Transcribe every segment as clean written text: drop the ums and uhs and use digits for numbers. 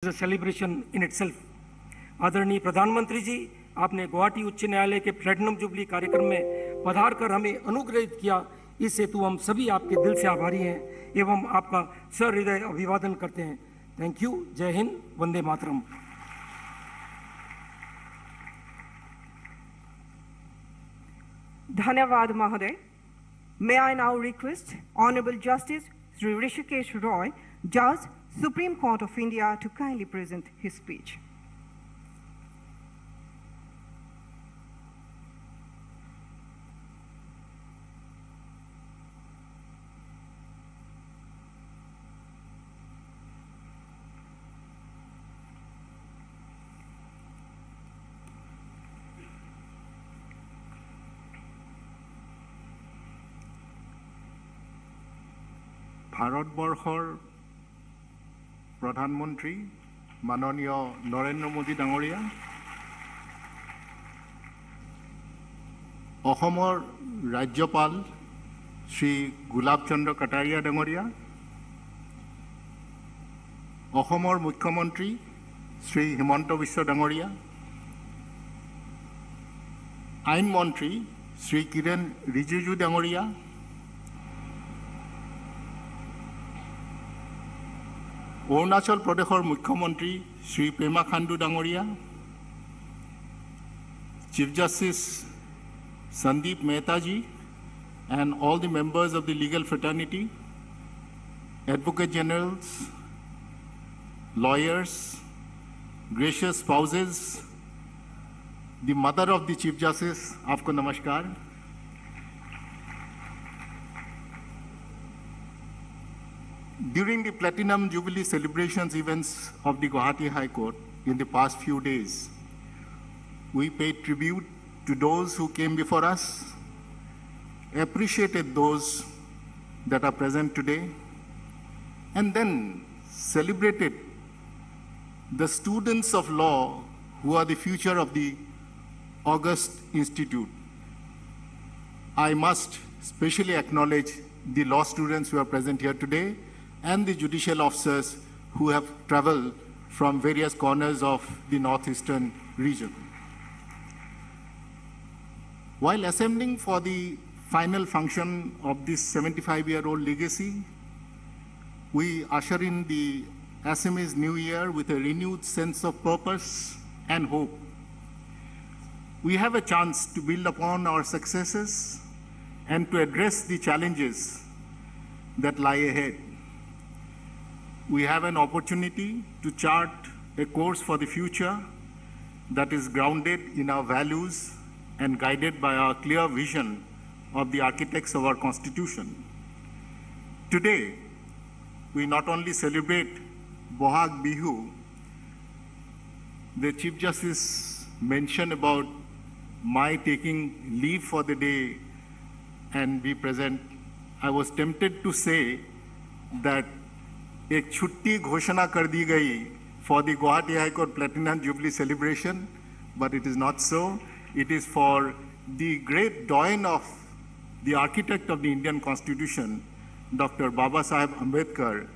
a celebration in itself. आदरणीय प्रधानमंत्री जी, आपने गुवाहाटी उच्च न्यायालय के प्लेटिनम जुबली कार्यक्रम में पधार कर हमें अनुग्रहित किया। इस हेतु हम सभी आपके दिल से आभारी हैं एवं आपका सहृदय अभिवादन करते हैं। Thank you. जय हिंद, वंदे मातरम। धन्यवाद महोदय। May I now request Honorable Justice Shri Rishikesh Roy, Judge, Supreme Court of India, to kindly present his speech. ভাৰতবৰ্ষৰ প্ৰধানমন্ত্ৰী মাননীয় নৰেন্দ্ৰ মোদী ডাঙৰীয়া, অসমৰ ৰাজ্যপাল শ্ৰী গুলাব চন্দ্ৰ কাটাৰিয়া ডাঙৰীয়া, অসমৰ মুখ্যমন্ত্ৰী শ্ৰী হিমন্ত বিশ্ব ডাঙৰীয়া, আইন মন্ত্ৰী শ্ৰী কিৰেণ ৰিজিজু ডাঙৰীয়া, অৰুণাচল প্ৰদেশৰ মুখ্যমন্ত্ৰী শ্ৰী পেমা খাণ্ডু ডাঙৰীয়া, Chief Justice Sandeep Mehta ji, and all the members of the legal fraternity, advocate generals, lawyers, gracious spouses, the mother of the Chief Justice, आपको नमस्कार। During the Platinum Jubilee celebrations events of the Guwahati High Court in the past few days, we paid tribute to those who came before us, appreciated those that are present today, and then celebrated the students of law who are the future of the August Institute. I must specially acknowledge the law students who are present here today and the judicial officers who have traveled from various corners of the northeastern region. While assembling for the final function of this 75-year-old legacy, we usher in the Assamese New Year with a renewed sense of purpose and hope. We have a chance to build upon our successes and to address the challenges that lie ahead. We have an opportunity to chart a course for the future that is grounded in our values and guided by our clear vision of the architects of our Constitution. Today, we not only celebrate Bohag Bihu. The Chief Justice mentioned about my taking leave for the day and be present. I was tempted to say that एक छुट्टी घोषणा कर दी गई for the Guwahati High Court Platinum Jubilee celebration, but it is not so. It is for the great doyen of the architect of the Indian Constitution, Dr. Baba Saheb Ambedkar,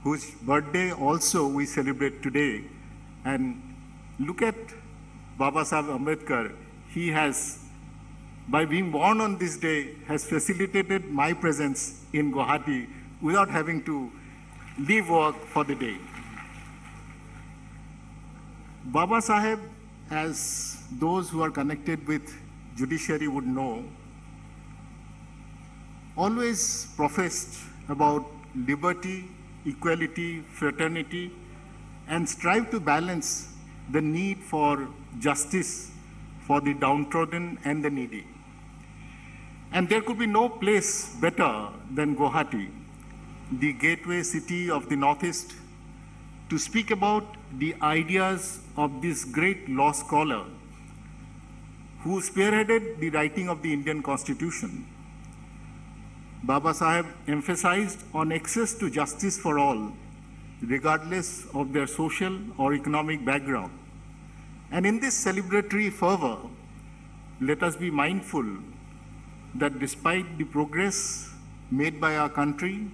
whose birthday also we celebrate today. And look at Baba Saheb Ambedkar. He has, by being born on this day, has facilitated my presence in Guwahati without having to leave work for the day. Baba Saheb, as those who are connected with judiciary would know, always professed about liberty, equality, fraternity, and strive to balance the need for justice for the downtrodden and the needy. And there could be no place better than Guwahati, the gateway city of the Northeast, to speak about the ideas of this great law scholar who spearheaded the writing of the Indian Constitution. Baba Saheb emphasized on access to justice for all, regardless of their social or economic background. And in this celebratory fervor, let us be mindful that despite the progress made by our country,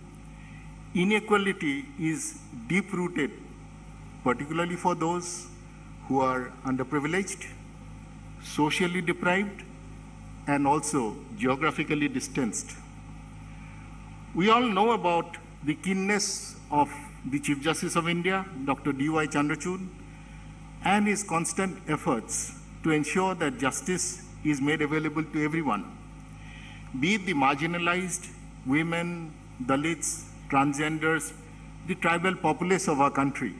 inequality is deep-rooted particularly for those who are underprivileged, socially deprived, and also geographically distanced. We all know about the keenness of the Chief Justice of India, Dr. D.Y. Chandrachud, and his constant efforts to ensure that justice is made available to everyone, be it the marginalized, women, Dalits, transgenders, the tribal populace of our country.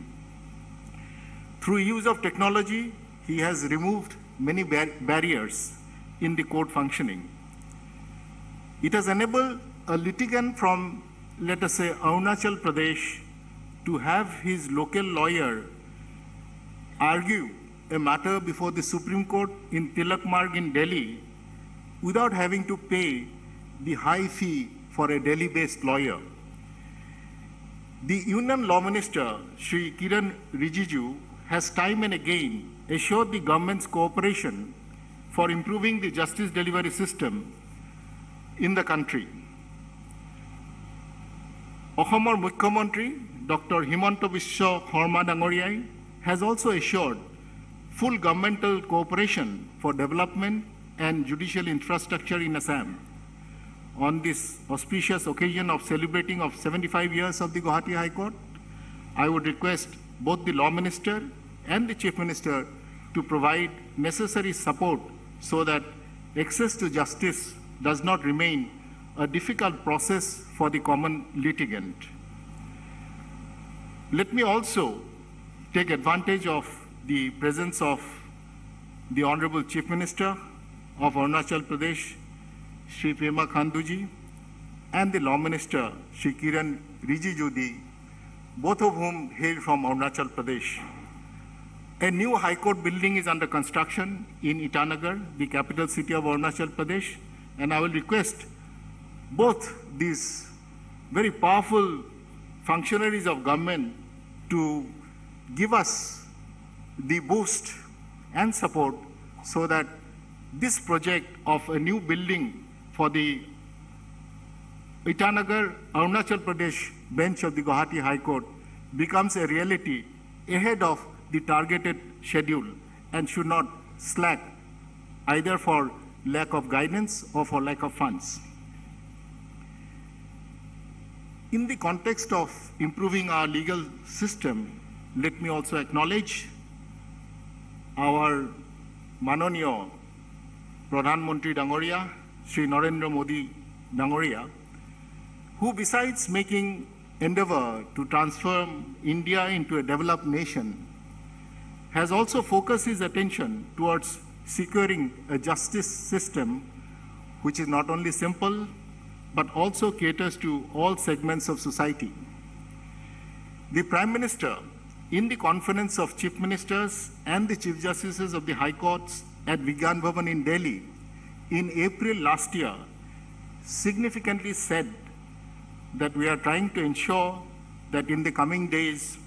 Through use of technology, he has removed many barriers in the court functioning. It has enabled a litigant from, let us say, Arunachal Pradesh to have his local lawyer argue a matter before the Supreme Court in Tilak Marg in Delhi without having to pay the high fee for a Delhi-based lawyer. The Union Law Minister, Shri Kiran Rijiju, has time and again assured the government's cooperation for improving the justice delivery system in the country. Asomor Mukhyamantri, Dr. Himanta Biswa Sarma Dangoriyai, has also assured full governmental cooperation for development and judicial infrastructure in Assam. On this auspicious occasion of celebrating of 75 years of the Guwahati High Court, I would request both the Law Minister and the Chief Minister to provide necessary support so that access to justice does not remain a difficult process for the common litigant. Let me also take advantage of the presence of the Honorable Chief Minister of Arunachal Pradesh, Shri Pema Khanduji, and the Law Minister, Shri Kiran Rijiju, both of whom hail from Arunachal Pradesh. A new High Court building is under construction in Itanagar, the capital city of Arunachal Pradesh, and I will request both these very powerful functionaries of government to give us the boost and support so that this project of a new building for the Itanagar, Arunachal Pradesh bench of the Guwahati High Court becomes a reality ahead of the targeted schedule and should not slack either for lack of guidance or for lack of funds. In the context of improving our legal system, let me also acknowledge our Manoniya Pradhan Mantri Dangoria, Shri Narendra Modi Dangoria, who besides making endeavor to transform India into a developed nation, has also focused his attention towards securing a justice system which is not only simple, but also caters to all segments of society. The Prime Minister, in the Conference of Chief Ministers and the Chief Justices of the High Courts at Vigyan Bhavan in Delhi in April last year, significantly said that we are trying to ensure that in the coming days,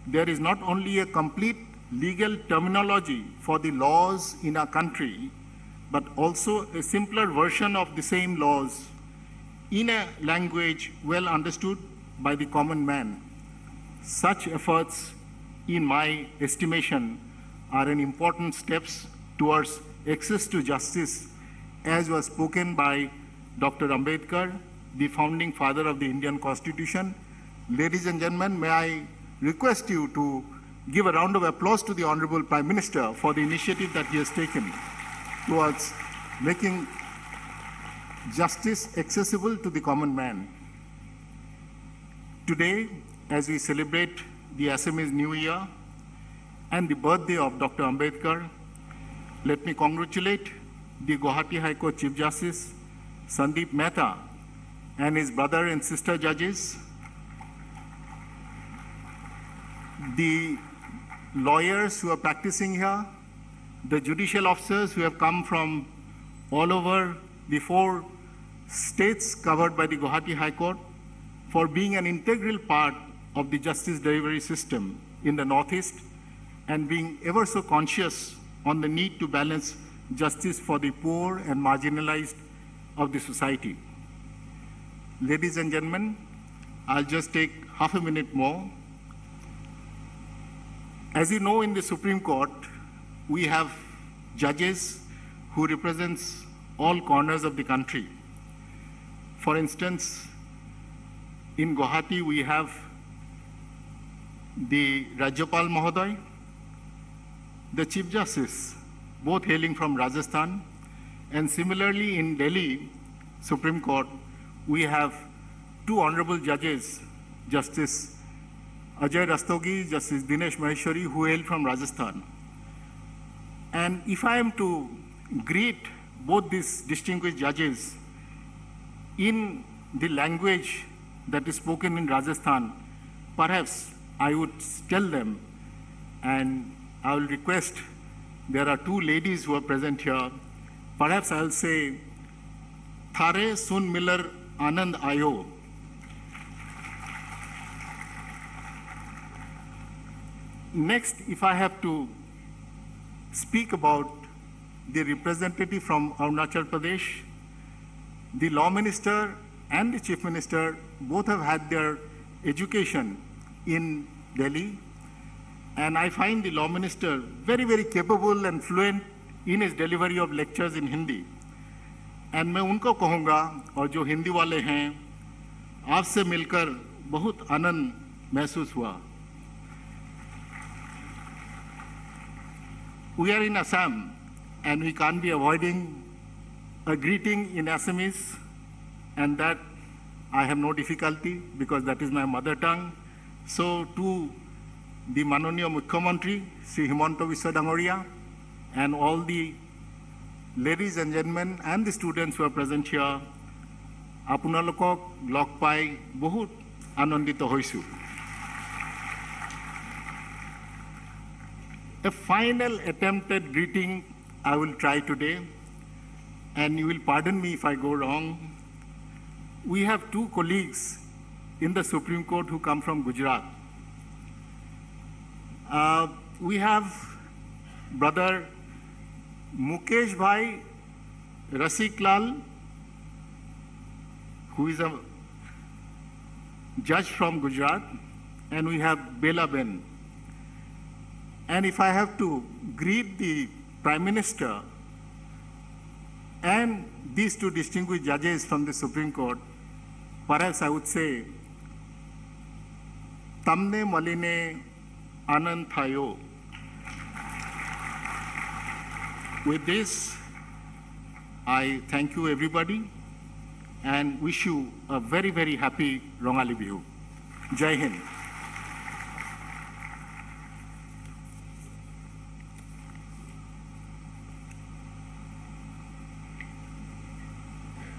there is not only a complete legal terminology for the laws in our country, but also a simpler version of the same laws in a language well understood by the common man. Such efforts, in my estimation, are an important steps towards access to justice, as was spoken by Dr. Ambedkar, the founding father of the Indian Constitution. Ladies and gentlemen, may I request you to give a round of applause to the Honorable Prime Minister for the initiative that he has taken towards making justice accessible to the common man. Today, as we celebrate the Assamese New Year and the birthday of Dr. Ambedkar, let me congratulate the Guwahati High Court Chief Justice, Sandeep Mehta, and his brother and sister judges, the lawyers who are practicing here, the judicial officers who have come from all over the 4 states covered by the Guwahati High Court, for being an integral part of the justice delivery system in the Northeast and being ever so conscious on the need to balance justice for the poor and marginalized of the society. Ladies and gentlemen, I'll just take half a minute more. As you know, in the Supreme Court, we have judges who represents all corners of the country. For instance, in Guwahati, we have the Rajyapal Mahoday, the Chief Justice, both hailing from Rajasthan. And similarly, in Delhi Supreme Court, we have two honorable judges, Justice Ajay Rastogi, Justice Dinesh Maheshwari, who hail from Rajasthan. And if I am to greet both these distinguished judges in the language that is spoken in Rajasthan, perhaps I would tell them, and I will request, there are two ladies who are present here, perhaps I'll say, Thare Sun Miller Anand Ayo. Next, if I have to speak about the representative from Arunachal Pradesh, the law minister and the chief minister both have had their education in Delhi, and I find the law minister very, very capable and fluent in his delivery of lectures in Hindi. And मैं उनको कहूँगा, और जो हिंदी वाले हैं, आपसे मिलकर बहुत आनंद महसूस हुआ. We are in Assam, and we can't be avoiding a greeting in Assamese, and that I have no difficulty because that is my mother tongue. So to the Manoniya Mukhyamantri, Shri Himanta Biswa Dangoria, and all the ladies and gentlemen and the students who are present here, Apunalokok log pai bahut anandito hoisu. A final attempted greeting I will try today, and you will pardon me if I go wrong. We have two colleagues in the Supreme Court who come from Gujarat. We have brother Mukesh Bhai Rasik Lal, who is a judge from Gujarat, and we have Bela Ben. And if I have to greet the Prime Minister and these two distinguished judges from the Supreme Court, perhaps I would say, Tamne Maline Anand Thayo. With this, I thank you everybody and wish you a very, very happy Rongali Bihu. Jai Hind.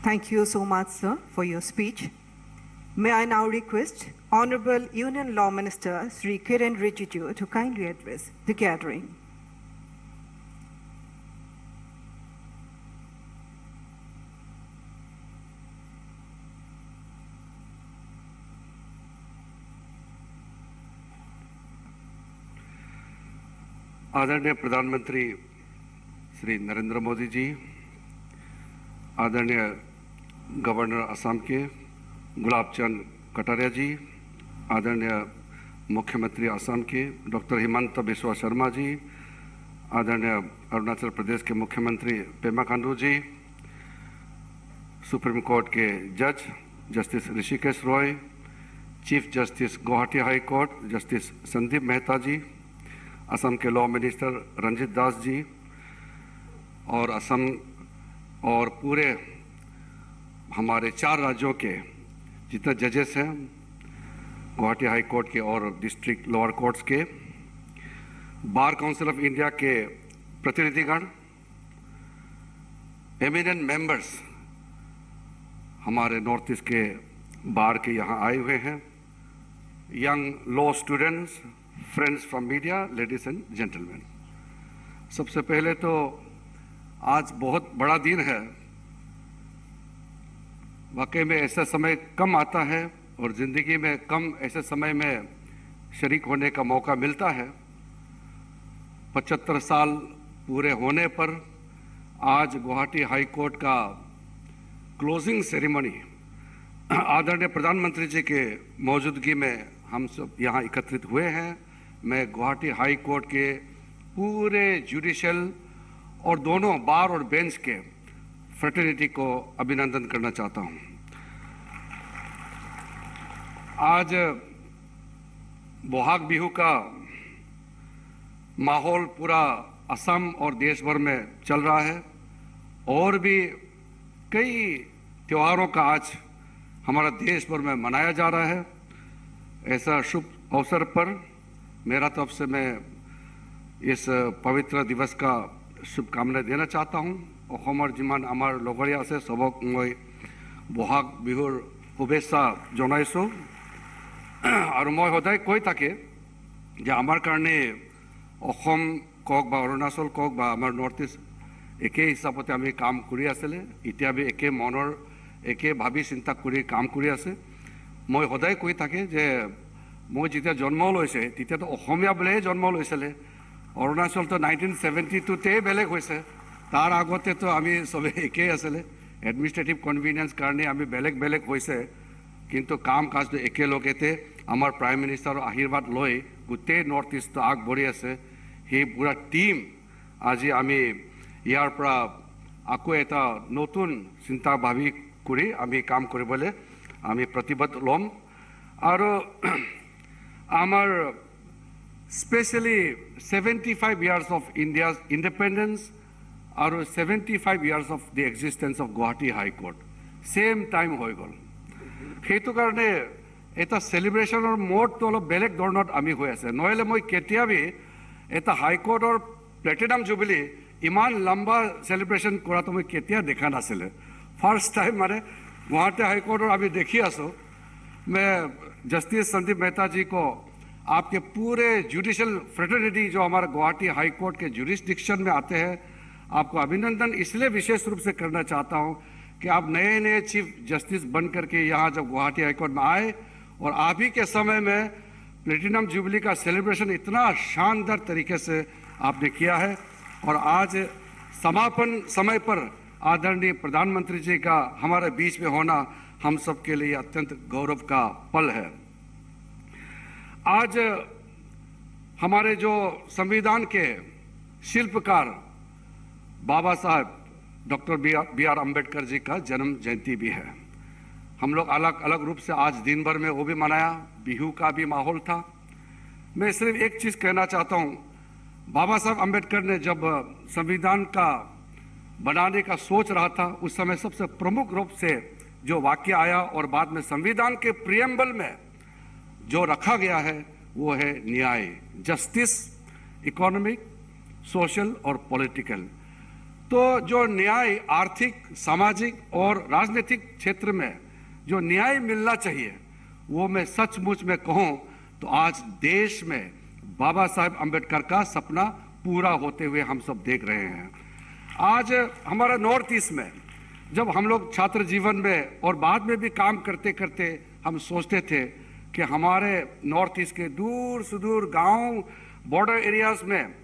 Thank you so much, sir, for your speech. May I now request Honorable Union Law Minister Shri Kiren Rijiju to kindly address the gathering. आदरणीय प्रधानमंत्री श्री नरेंद्र मोदी जी, आदरणीय governor Assam के गुलाब चंद कटारिया जी, आदरणीय मुख्यमंत्री असम के doctor Himanta Biswa Sarma ji, आदरणीय अरुणाचल प्रदेश के मुख्यमंत्री पेमा खांडू जी, सुप्रीम कोर्ट के जज justice Hrishikesh Roy, chief justice Guwahati high court justice Sandeep Mehta ji, Assam के लॉ मिनिस्टर रंजीत दास जी, और असम और पूरे हमारे 4 राज्यों के जितने जजेस हैं, गुवाहाटी हाई कोर्ट के और डिस्ट्रिक्ट लोअर कोर्ट्स के, बार काउंसिल ऑफ इंडिया के प्रतिनिधिगण, एमिनेंट मेंबर्स हमारे नॉर्थ ईस्ट के बार के यहाँ आए हुए हैं, young law students, friends from media, ladies and gentleman, सबसे पहले तो आज बहुत बड़ा दिन है। वाकई में ऐसा समय कम आता है और ज़िंदगी में कम ऐसे समय में शरीक होने का मौका मिलता है। 75 साल पूरे होने पर आज गुवाहाटी हाई कोर्ट का क्लोजिंग सेरेमनी आदरणीय प्रधानमंत्री जी के मौजूदगी में हम सब यहाँ एकत्रित हुए हैं। मैं गुवाहाटी हाई कोर्ट के पूरे जुडिशियल और दोनों बार और बेंच के फ्रेटर्निटी को अभिनंदन करना चाहता हूं। आज बोहाग बिहू का माहौल पूरा असम और देश भर में चल रहा है और भी कई त्योहारों का आज हमारा देश भर में मनाया जा रहा है। ऐसा शुभ अवसर पर मेरा तरफ से मैं इस पवित्र दिवस का शुभकामना देना चाहता हूँ। অসমৰ যিমান আমাৰ লগৰীয়া আছে সবক মই বহাগ বিহুৰ শুভেচ্ছা জনাইছোঁ। আৰু মই সদায় কৈ থাকে যে আমাৰ কাৰণে অসম কওক বা অৰুণাচল কওক বা আমাৰ নৰ্থ ইষ্ট একে হিচাপতে আমি কাম কৰি আছিলে, এতিয়া আমি একে মনৰ একে ভাবি চিন্তা কৰি কাম কৰি আছে। মই সদায় কৈ থাকে যে মই যেতিয়া জন্ম লৈছে তেতিয়াতো অসমীয়া বুলিয়ে জন্ম লৈছিলে, অৰুণাচলতো 1972তে বেলেগ হৈছে, তাৰ আগতেতো আমি সবে একেই আছিলে। এডমিনিষ্ট্ৰেটিভ কনভিনিয়েন্স কাৰণে আমি বেলেগ বেলেগ হৈছে, কিন্তু কাম কাজটো একেলগতে আমাৰ প্ৰাইম মিনিষ্টাৰৰ আশীৰ্বাদ লৈ গোটেই নৰ্থ ইষ্টটো আগবাঢ়ি আছে। সেই পুৰা টিম আজি আমি ইয়াৰ পৰা আকৌ এটা নতুন চিন্তা ভাবি কৰি আমি কাম কৰিবলৈ আমি প্ৰতিবদ্ধ ল'ম। আৰু আমাৰ especially 75 years of India's independence আৰু 75 years of the existence of Guwahati High Court same time হৈ গ'ল। সেইটো কাৰণে এটা সেলিব্ৰেশনৰ মোডটো অলপ বেলেগ ধৰণত আমি হৈ আছে। নহ'লে মই কেতিয়াবি এটা হাইকোৰ্টৰ প্লেটিনাম জুবিলি ইমান লম্বা সেলিব্ৰেশন কৰাটো মই কেতিয়া দেখা নাছিলে। ফাৰ্ষ্ট টাইম মানে गुवाहाटी हाई कोर्ट और अभी देखी आसो। मैं जस्टिस संदीप मेहता जी को आपके पूरे जुडिशियल फ्रेटर्निटी जो हमारा गुवाहाटी हाई कोर्ट के जुरिस्डिक्शन में आते हैं, आपको अभिनंदन इसलिए विशेष रूप से करना चाहता हूं कि आप नए नए चीफ जस्टिस बन करके यहाँ जब गुवाहाटी हाई कोर्ट में आए और आप ही के समय में प्लेटिनम जुबली का सेलिब्रेशन इतना शानदार तरीके से आपने किया है और आज समापन समय पर आदरणीय प्रधानमंत्री जी का हमारे बीच में होना हम सबके लिए अत्यंत गौरव का पल है। आज हमारे जो संविधान के शिल्पकार बाबा साहब doctor B are Ambedkar ji का जन्म जयंती भी है। हम लोग अलग अलग रूप से आज दिन भर में वो भी मनाया, बिहू का भी माहौल था। मैं सिर्फ एक चीज़ कहना चाहता हूँ, बाबा साहब अम्बेडकर ने जब संविधान का बनाने का सोच रहा था उस समय सबसे प्रमुख रूप से जो वाक्य आया और बाद में संविधान के प्रियम्बल में जो रखा गया है वो है न्याय, जस्टिस, इकोनॉमिक, सोशल और पॉलिटिकल। तो जो न्याय आर्थिक, सामाजिक और राजनीतिक क्षेत्र में जो न्याय मिलना चाहिए वो मैं सचमुच में कहूँ तो आज देश में बाबा साहब अम्बेडकर का सपना पूरा होते हुए हम सब देख रहे हैं। आज हमारा नॉर्थ ईस्ट में जब हम लोग छात्र जीवन में और बाद में भी काम करते करते हम सोचते थे कि हमारे नॉर्थ ईस्ट के दूर सुदूर गांव, बॉर्डर एरियाज में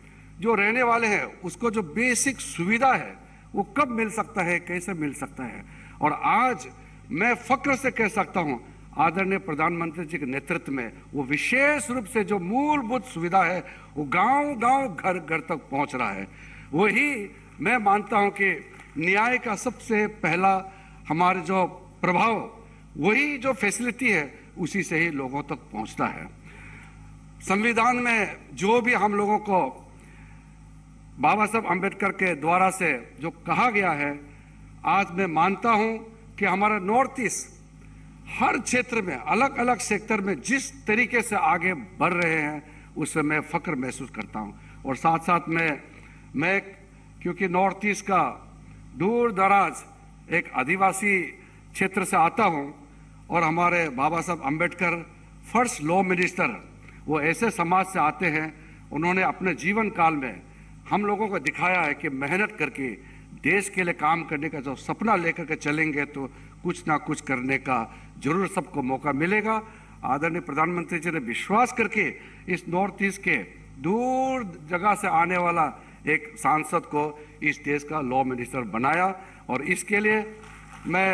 जो रहने वाले हैं उसको जो बेसिक सुविधा है वो कब मिल सकता है, कैसे मिल सकता है। और आज मैं फक्र से कह सकता हूँ आदरणीय प्रधानमंत्री जी के नेतृत्व में वो विशेष रूप से जो मूलभूत सुविधा है वो गांव गांव घर घर तक पहुंच रहा है। वही मैं मानता हूं कि न्याय का सबसे पहला हमारे जो प्रभाव वही जो फैसिलिटी है उसी से ही लोगों तक पहुंचता है। संविधान में जो भी हम लोगों को बाबा साहब अम्बेडकर के द्वारा से जो कहा गया है, आज मैं मानता हूं कि हमारा नॉर्थ ईस्ट हर क्षेत्र में अलग अलग सेक्टर में जिस तरीके से आगे बढ़ रहे हैं उससे मैं फख्र महसूस करता हूं। और साथ साथ मैं क्योंकि नॉर्थ ईस्ट का दूर दराज एक आदिवासी क्षेत्र से आता हूं और हमारे बाबा Saheb Ambedkar first law minister वो ऐसे समाज से आते हैं, उन्होंने अपने जीवन काल में हम लोगों को दिखाया है कि मेहनत करके देश के लिए काम करने का जो सपना लेकर के चलेंगे तो कुछ ना कुछ करने का जरूर सबको मौका मिलेगा। आदरणीय प्रधानमंत्री जी ने विश्वास करके इस नॉर्थ ईस्ट के दूर जगह से आने वाला एक सांसद को इस देश का लॉ मिनिस्टर बनाया और इसके लिए मैं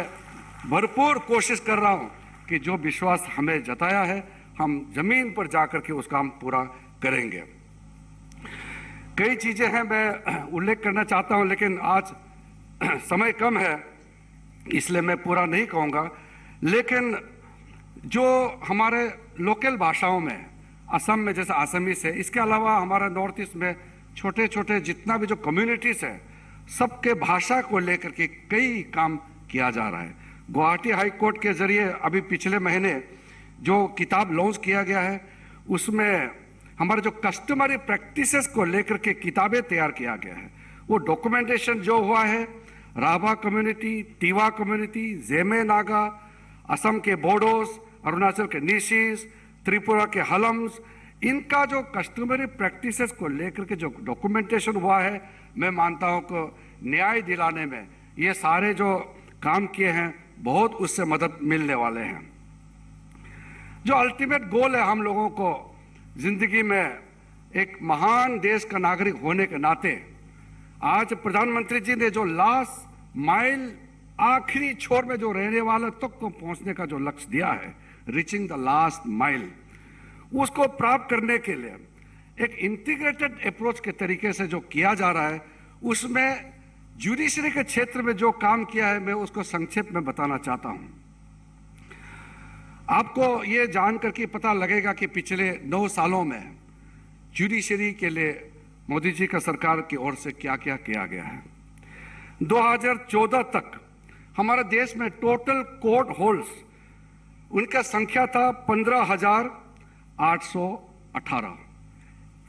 भरपूर कोशिश कर रहा हूं कि जो विश्वास हमें जताया है हम जमीन पर जाकर के उसका हम पूरा करेंगे। कई चीजें हैं मैं उल्लेख करना चाहता हूं, लेकिन आज समय कम है इसलिए मैं पूरा नहीं कहूँगा। लेकिन जो हमारे लोकल भाषाओं में, असम में जैसे आसामीस है, इसके अलावा हमारा नॉर्थ ईस्ट में छोटे छोटे जितना भी जो कम्युनिटीज़ है, सबके भाषा को लेकर के कई काम किया जा रहा है। गुवाहाटी हाई कोर्ट के जरिए अभी पिछले महीने जो किताब लॉन्च किया गया है, उसमें हमारे जो कस्टमरी प्रैक्टिसेस को लेकर के किताबें तैयार किया गया है। वो डॉक्यूमेंटेशन जो हुआ है, राभा कम्युनिटी, टीवा कम्युनिटी, जेमे नागा, असम के बोडोस, अरुणाचल के निशीस, त्रिपुरा के हलम्स, इनका जो कस्टमरी प्रैक्टिसेस को लेकर के जो डॉक्यूमेंटेशन हुआ है, मैं मानता हूं कि न्याय दिलाने में ये सारे जो काम किए हैं बहुत उससे मदद मिलने वाले हैं। जो अल्टीमेट गोल है हम लोगों को जिंदगी में, एक महान देश का नागरिक होने के नाते, आज प्रधानमंत्री जी ने जो लास्ट माइल, आखिरी छोर में जो रहने वाले तक को पहुंचने का जो लक्ष्य दिया है, रीचिंग द लास्ट माइल, उसको प्राप्त करने के लिए एक इंटीग्रेटेड अप्रोच के तरीके से जो किया जा रहा है, उसमें जुडिशरी के क्षेत्र में जो काम किया है मैं उसको संक्षेप में बताना चाहता हूं। आपको ये जानकर के पता लगेगा कि पिछले 9 सालों में जुडिशरी के लिए मोदी जी का सरकार की ओर से क्या क्या किया गया है। 2014 तक हमारे देश में टोटल कोर्ट होल्ड्स, उनका संख्या था 15,818,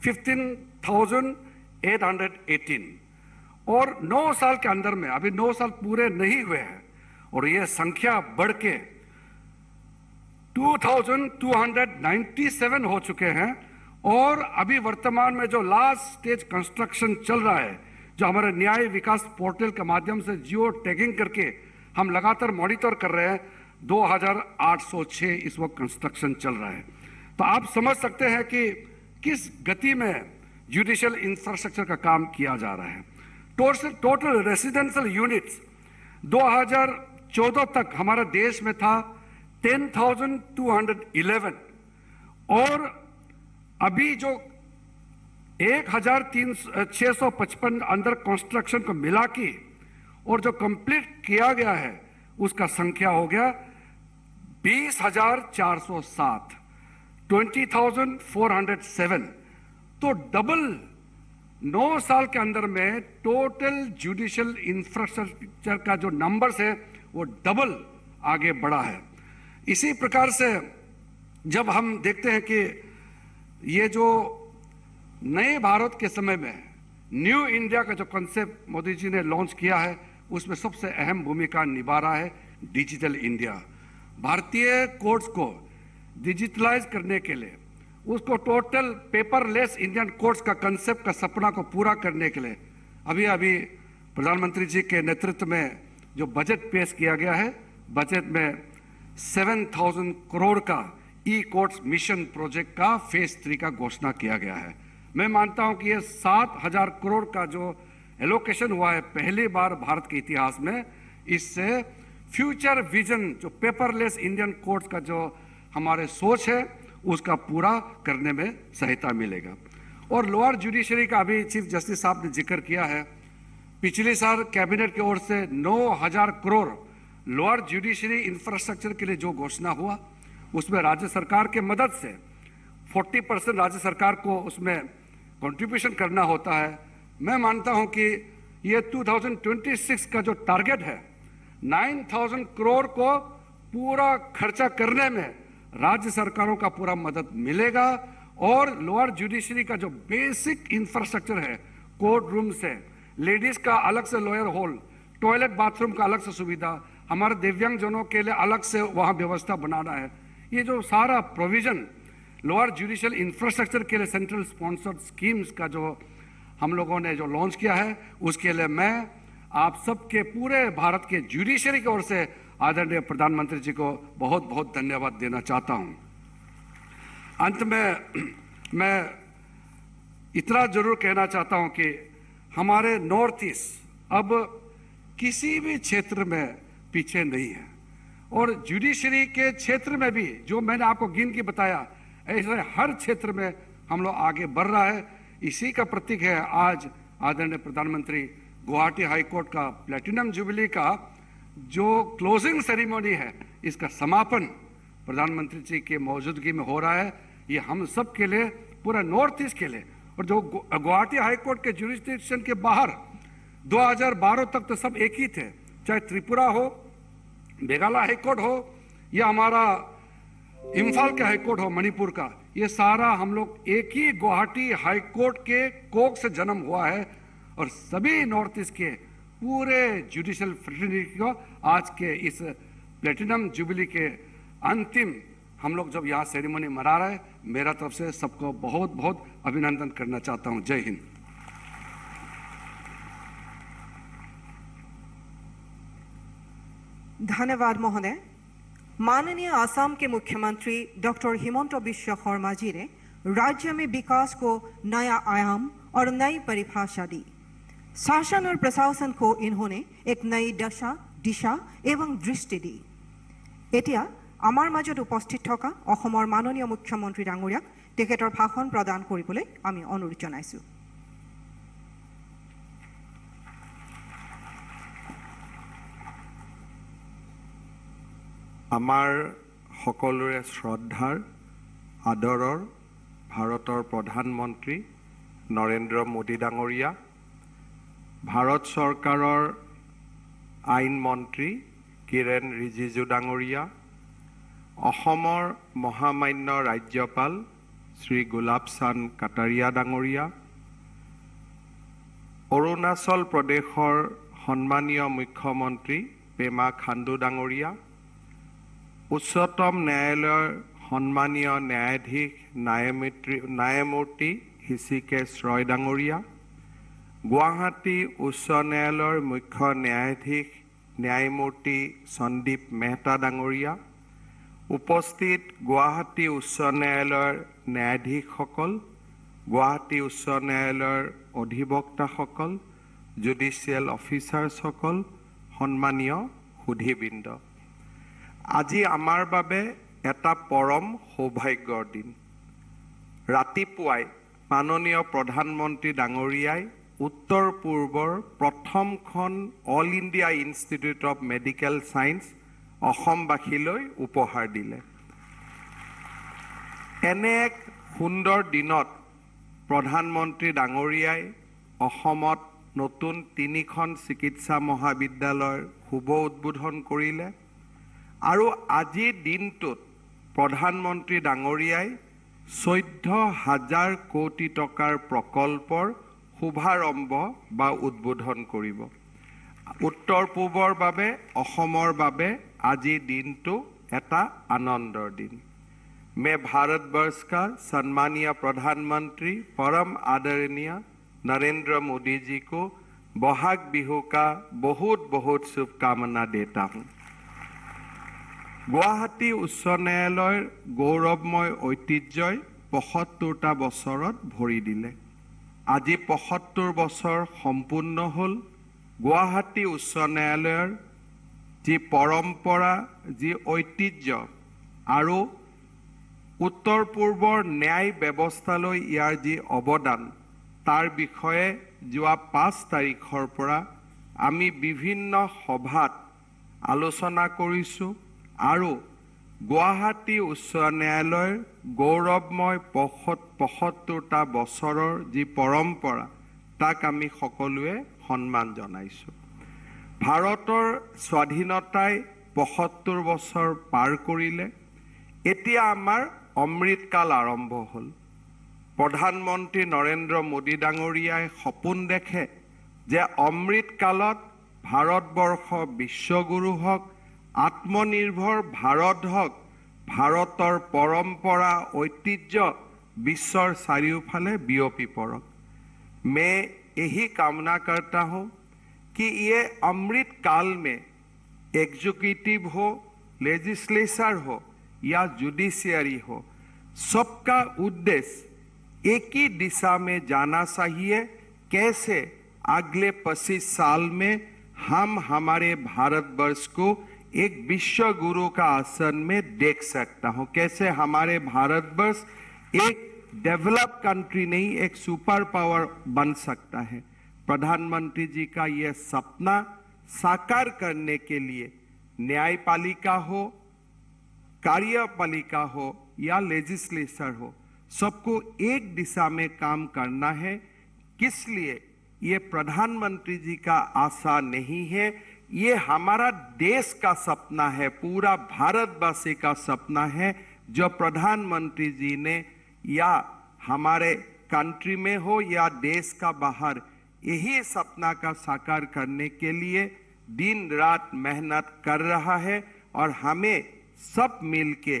15,818, और 9 साल के अंदर में, अभी 9 साल पूरे नहीं हुए हैं और ये संख्या बढ़ के 2,297 हो चुके हैं। और अभी वर्तमान में जो लास्ट स्टेज कंस्ट्रक्शन चल रहा है, जो हमारे न्याय विकास पोर्टल के माध्यम से जियो टैगिंग करके हम लगातार मॉनिटर कर रहे हैं, 2,806 इस वक्त कंस्ट्रक्शन चल रहा है। तो आप समझ सकते हैं कि किस गति में जुडिशियल इंफ्रास्ट्रक्चर का काम किया जा रहा है। टोटल रेसिडेंशियल यूनिट्स 2014 तक हमारे देश में था 10,211, और अभी जो 1,655 अंडर कंस्ट्रक्शन को मिला के और जो कंप्लीट किया गया है उसका संख्या हो गया 20,407, 20,407। तो डबल 9 साल के अंदर में टोटल जुडिशियल इंफ्रास्ट्रक्चर का जो नंबर्स है वो डबल आगे बढ़ा है। इसी प्रकार से जब हम देखते हैं कि ये जो नए भारत के समय में न्यू इंडिया का जो कॉन्सेप्ट मोदी जी ने लॉन्च किया है, उसमें सबसे अहम भूमिका निभा रहा है डिजिटल इंडिया। भारतीय कोर्ट्स को डिजिटलाइज करने के लिए, उसको टोटल पेपरलेस इंडियन कोर्ट्स का कंसेप्ट का सपना को पूरा करने के लिए अभी अभी प्रधानमंत्री जी के नेतृत्व में जो बजट पेश किया गया है, बजट में 7,000 करोड़ का ई कोर्ट्स मिशन प्रोजेक्ट का फेज 3 का घोषणा किया गया है। मैं मानता हूं कि ये 7,000 करोड़ का जो एलोकेशन हुआ है पहली बार भारत के इतिहास में, इससे फ्यूचर विजन जो पेपरलेस इंडियन कोर्ट्स का जो हमारे सोच है उसका पूरा करने में सहायता मिलेगा। और लोअर जुडिशरी का अभी चीफ जस्टिस साहब ने जिक्र किया है, पिछले साल कैबिनेट की ओर से 9,000 करोड़ लोअर जुडिशरी इंफ्रास्ट्रक्चर के लिए जो घोषणा हुआ, उसमें राज्य सरकार के मदद से 40% राज्य सरकार को उसमें कंट्रीब्यूशन करना होता है। मैं मानता हूं कि ये 2026 का जो टारगेट है 9,000 करोड़ को पूरा खर्चा करने में राज्य सरकारों का पूरा मदद मिलेगा। और लोअर जुडिशरी का जो बेसिक इंफ्रास्ट्रक्चर है, कोर्ट रूम से लेडीज का अलग से लोअर हॉल, टॉयलेट बाथरूम का अलग से सुविधा, हमारे दिव्यांगजनों के लिए अलग से वहां व्यवस्था बनाना है, ये जो सारा प्रोविजन लोअर जुडिशियल इंफ्रास्ट्रक्चर के लिए सेंट्रल स्पॉन्सर्ड स्कीम्स का जो हम लोगों ने जो लॉन्च किया है, उसके लिए मैं आप सबके पूरे भारत के जुडिशरी की ओर से आदरणीय प्रधानमंत्री जी को बहुत बहुत धन्यवाद देना चाहता हूं। अंत में मैं इतना जरूर कहना चाहता हूं कि हमारे नॉर्थ ईस्ट अब किसी भी क्षेत्र में पीछे नहीं है, और जुडिशरी के क्षेत्र में भी जो मैंने आपको गिन के बताया, ऐसे हर क्षेत्र में हम लोग आगे बढ़ रहा है। इसी का प्रतीक है आज आदरणीय प्रधानमंत्री गुवाहाटी हाई कोर्ट का प्लेटिनम जुबिली का जो क्लोजिंग सेरेमनी है, इसका समापन प्रधानमंत्री जी की मौजूदगी में हो रहा है। ये हम सब के लिए, पूरा नॉर्थ ईस्ट के लिए, और जो गुवाहाटी हाई कोर्ट के जुरिस्डिक्शन के बाहर 2012 तक तो सब एक ही थे, चाहे त्रिपुरा हो, मेघालय हाई कोर्ट हो या हमारा इम्फाल का हाई कोर्ट हो मणिपुर का, ये सारा हम लोग एक ही गुवाहाटी हाई कोर्ट के कोख से जन्म हुआ है। और सभी नॉर्थ ईस्ट के पूरे जुडिशियल फ्रेटर्निटी को आज के इस प्लेटिनम जुबिली के अंतिम हम लोग जब यहाँ सेरेमनी मना रहे हैं, मेरा तरफ से सबको बहुत बहुत अभिनंदन करना चाहता हूँ। जय हिंद। धन्यवाद महोदय। माननीय आसाम के मुख्यमंत्री डॉक्टर हिमंत बिश्व शर्मा जी ने राज्य में विकास को नया आयाम और नई परिभाषा दी। शासन और प्रशासन को इन्होंने एक नई दिशा एवं दृष्टि दी। एतिया आमार মাজত उपस्थित থকা অসমৰ माननीय मुख्यमंत्री ডাঙৰীয়াক তেখেতৰ ভাষণ প্ৰদান কৰিবলৈ আমি অনুৰোধ জনাইছো। আমাৰ সকলোৰে শ্ৰদ্ধাৰ আদৰৰ ভাৰতৰ প্ৰধানমন্ত্ৰী নৰেন্দ্ৰ মোদী ডাঙৰীয়া, ভাৰত চৰকাৰৰ আইন মন্ত্ৰী কিৰেণ ৰিজিজু ডাঙৰীয়া, অসমৰ মহামান্য ৰাজ্যপাল শ্ৰী গুলাব চান্দ কাটাৰিয়া ডাঙৰীয়া, অৰুণাচল প্ৰদেশৰ সন্মানীয় মুখ্যমন্ত্ৰী পেমা খাণ্ডু ডাঙৰীয়া, উচ্চতম ন্যায়ালয়ৰ সন্মানীয় ন্যায়াধীশ ন্যায়মূৰ্তি হৃষিকেশ ৰয় ডাঙৰীয়া, গুৱাহাটী উচ্চ ন্যায়ালয়ৰ মুখ্য ন্যায়াধীশ ন্যায়মূৰ্তি সন্দীপ মেহতা ডাঙৰীয়া, উপস্থিত গুৱাহাটী উচ্চ ন্যায়ালয়ৰ ন্যায়াধীশসকল, গুৱাহাটী উচ্চ ন্যায়ালয়ৰ অধিবক্তাসকল, জুডিচিয়েল অফিচাৰসকল, সন্মানীয় সুধীবৃন্দ, আজি আমাৰ বাবে এটা পৰম সৌভাগ্যৰ দিন। ৰাতিপুৱাই মাননীয় প্ৰধানমন্ত্ৰী ডাঙৰীয়াই উত্তৰ পূৰ্বৰ প্ৰথমখন All India Institute of Medical Science অসমবাসীলৈ উপহাৰ দিলে। এনে এক সুন্দৰ দিনত প্ৰধানমন্ত্ৰী ডাঙৰীয়াই অসমত নতুন 3খন চিকিৎসা মহাবিদ্যালয়ৰ শুভ উদ্বোধন কৰিলে আৰু আজিৰ দিনটোত প্ৰধানমন্ত্ৰী ডাঙৰীয়াই 14,000 কোটি টকাৰ প্ৰকল্পৰ শুভাৰম্ভ বা উদ্বোধন কৰিব। উত্তৰ পূবৰ বাবে, অসমৰ বাবে আজিৰ দিনটো এটা আনন্দৰ দিন। मैं भारतवर्ष का सम्मानीय प्रधानमंत्री परम आदरणीय नरेंद्र मोदी जी को बहाग बिहू का बहुत बहुत शुभकामना देता हूँ। गुवाहाटी उच्च न्यायालय गौरवमय ऐतिह्यই ৭৫টা বছৰত ভৰি দিলে। আজি ৭৫ বছৰ সম্পূৰ্ণ হ'ল। গুৱাহাটী উচ্চ ন্যায়ালয়ৰ যি পৰম্পৰা, যি ঐতিহ্য আৰু উত্তৰ পূৰ্বৰ ন্যায় ব্যৱস্থালৈ ইয়াৰ যি অৱদান, তাৰ বিষয়ে যোৱা ৫ তাৰিখৰ পৰা আমি বিভিন্ন সভাত আলোচনা কৰিছোঁ আৰু গুৱাহাটী উচ্চ ন্যায়ালয়ৰ গৌৰৱময় ৭৫টা বছৰৰ যি পৰম্পৰা, তাক আমি সকলোৱে সন্মান জনাইছোঁ। ভাৰতৰ স্বাধীনতাই ৭৫ বছৰ পাৰ কৰিলে। এতিয়া আমাৰ অমৃতকাল আৰম্ভ হ'ল। প্ৰধানমন্ত্ৰী নৰেন্দ্ৰ মোদী ডাঙৰীয়াই সপোন দেখে যে অমৃতকালত ভাৰতবৰ্ষ বিশ্বগুৰু হওক, আত্মনিৰ্ভৰ ভাৰত হওক, ভাৰতৰ পৰম্পৰা ঐতিহ্য বিশ্বৰ চাৰিওফালে বিয়পি পৰক। मैं यही कामना करता हूँ कि ये अमृत काल में एग्जीक्यूटिव हो, लेजिस्लेचर हो या जुडिशियरी हो, सबका उद्देश्य एक ही दिशा में जाना चाहिए। कैसे अगले 25 साल में हम हमारे भारतवर्ष को एक विश्व गुरु का आसन में देख सकता हूँ, कैसे हमारे भारतवर्ष एक डेवलप कंट्री नहीं एक सुपर पावर बन सकता है। प्रधानमंत्री जी का यह सपना साकार करने के लिए न्यायपालिका हो, कार्यपालिका हो या लेजिस्लेचर हो, सबको एक दिशा में काम करना है। किस लिए ये प्रधानमंत्री जी का आशा नहीं है, ये हमारा देश का सपना है, पूरा भारतवासी का सपना है, जो प्रधानमंत्री जी ने या हमारे कंट्री में हो या देश का बाहर, यही सपना का साकार करने के लिए दिन रात मेहनत कर रहा है। और हमें सब मिलके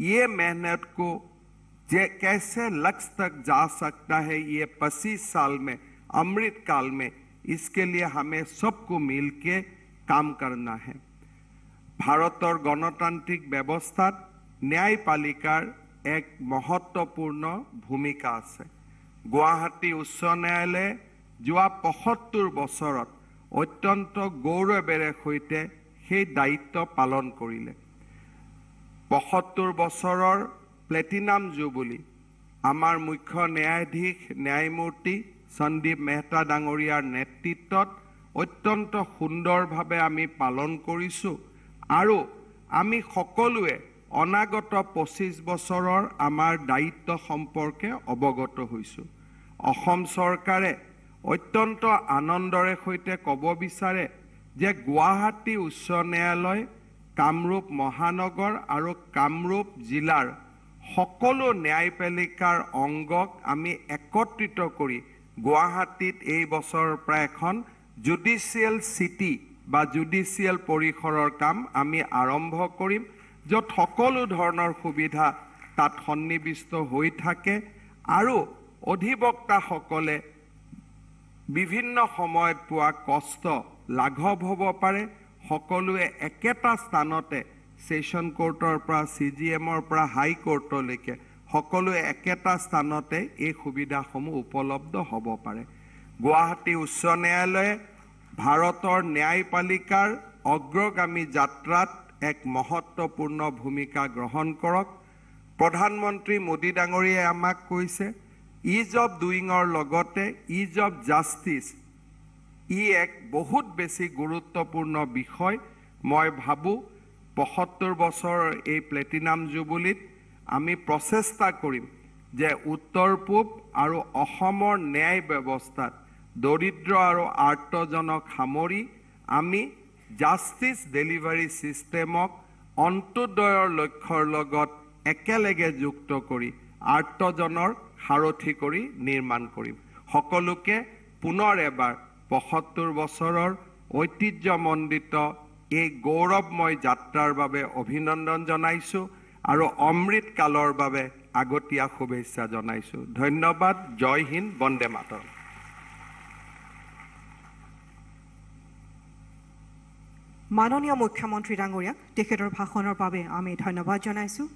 ये मेहनत को कैसे लक्ष्य तक जा सकता है, ये 25 साल में अमृत काल में, इसके लिए हमें सबको मिलके काम करना है। भारतर गणतांत्रिक व्यवस्था न्यायपालिकार एक महत्वपूर्ण भूमिका आछे। गुवाहाटी उच्च न्यायालये जोआ 75 बछरत अत्यंत गौरवेरे सहिते সেই दायित्व पालन करिले। 75 बछৰৰ प्लेटिनाम जुबली आमार मुख्य न्यायाधीश न्यायमूर्ति सन्दीप मेहता डांगरियार नेतृत्वत अत्यंत सुंदरभावे आमी पालन करिছোঁ আৰু आमी सकलोৱে अनागत 25 बछৰৰ आमार दायित्व सम्पर्के अवगत হৈছোঁ। অসম চৰকাৰে অত্যন্ত আনন্দৰে সৈতে ক'ব বিচাৰে যে গুৱাহাটী উচ্চ ন্যায়ালয় কামৰূপ মহানগৰ আৰু কামৰূপ জিলাৰ সকলো ন্যায়পালিকাৰ অংগক আমি একত্ৰিত কৰি গুৱাহাটীত এই বছৰৰ পৰা এখন জুডিচিয়েল সিটি বা জুডিচিয়েল পৰিসৰৰ কাম আমি আৰম্ভ কৰিম, য'ত সকলো ধৰণৰ সুবিধা তাত সন্নিৱিষ্ট হৈ থাকে আৰু অধিবক্তাসকলে বিভিন্ন সময়ত পোৱা কষ্ট লাঘৱ হ'ব পাৰে। সকলোৱে একেটা স্থানতে সেশন কোৰ্টৰ পৰা CGMৰ পৰা হাই কোৰ্টলৈকে সকলোৱে একেটা স্থানতে এই সুবিধাসমূহ উপলব্ধ হ'ব পাৰে। গুৱাহাটী উচ্চ ন্যায়ালয়ে ভাৰতৰ ন্যায়পালিকাৰ অগ্ৰগামী যাত্ৰাত এক महत्वपूर्ण भूमिका ग्रहण करक। प्रधानमंत्री मोदी डांगरियाই আমাক কৈছে ইজ অফ ডুইঙৰ লগতে ইজ অফ জাস্টিস ই এক বহুত বেছি গুৰুত্বপূৰ্ণ বিষয়। মই ভাবো 75 বছৰৰ এই প্লেটিনাম জুবলিত আমি প্ৰচেষ্টা কৰিম যে উত্তৰ পূব আৰু অসমৰ ন্যায় ব্যৱস্থাত দৰিদ্ৰ আৰু আৰ্তজনক সামৰি আমি জাস্টিস ডেলিভাৰী সিস্টেমক অন্তোদয়ৰ লক্ষ্যৰ লগত একেলগে যুক্ত কৰি আৰ্তজনৰ সাৰথি কৰি নিৰ্মাণ কৰিম। সকলোকে পুনৰ এবাৰ 75 বছৰৰ ঐতিহ্যমণ্ডিত এই গৌৰৱময় যাত্ৰাৰ বাবে অভিনন্দন জনাইছোঁ আৰু অমৃত কালৰ বাবে আগতীয়া শুভেচ্ছা জনাইছোঁ। ধন্যবাদ। জয় হিন্দ, বন্দে মাতৰম। মাননীয় মুখ্যমন্ত্ৰী ডাঙৰীয়াক তেখেতৰ ভাষণৰ বাবে আমি ধন্যবাদ জনাইছোঁ।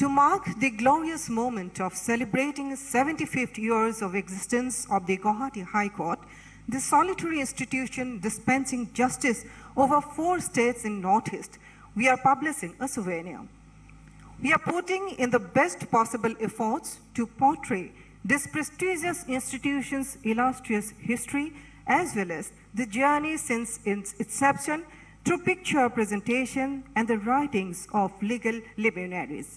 To mark the glorious moment of celebrating 75th years of existence of the Guwahati High Court, the solitary institution dispensing justice over 4 states in Northeast, we are publishing a souvenir. We are putting in the best possible efforts to portray this prestigious institution's illustrious history as well as the journey since its inception through picture presentation and the writings of legal luminaries.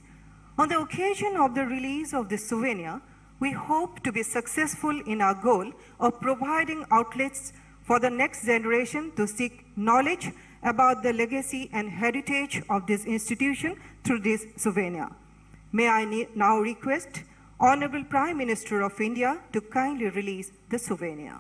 On the occasion of the release of this souvenir, we hope to be successful in our goal of providing outlets for the next generation to seek knowledge about the legacy and heritage of this institution through this souvenir. May I now request Honorable Prime Minister of India to kindly release the souvenir.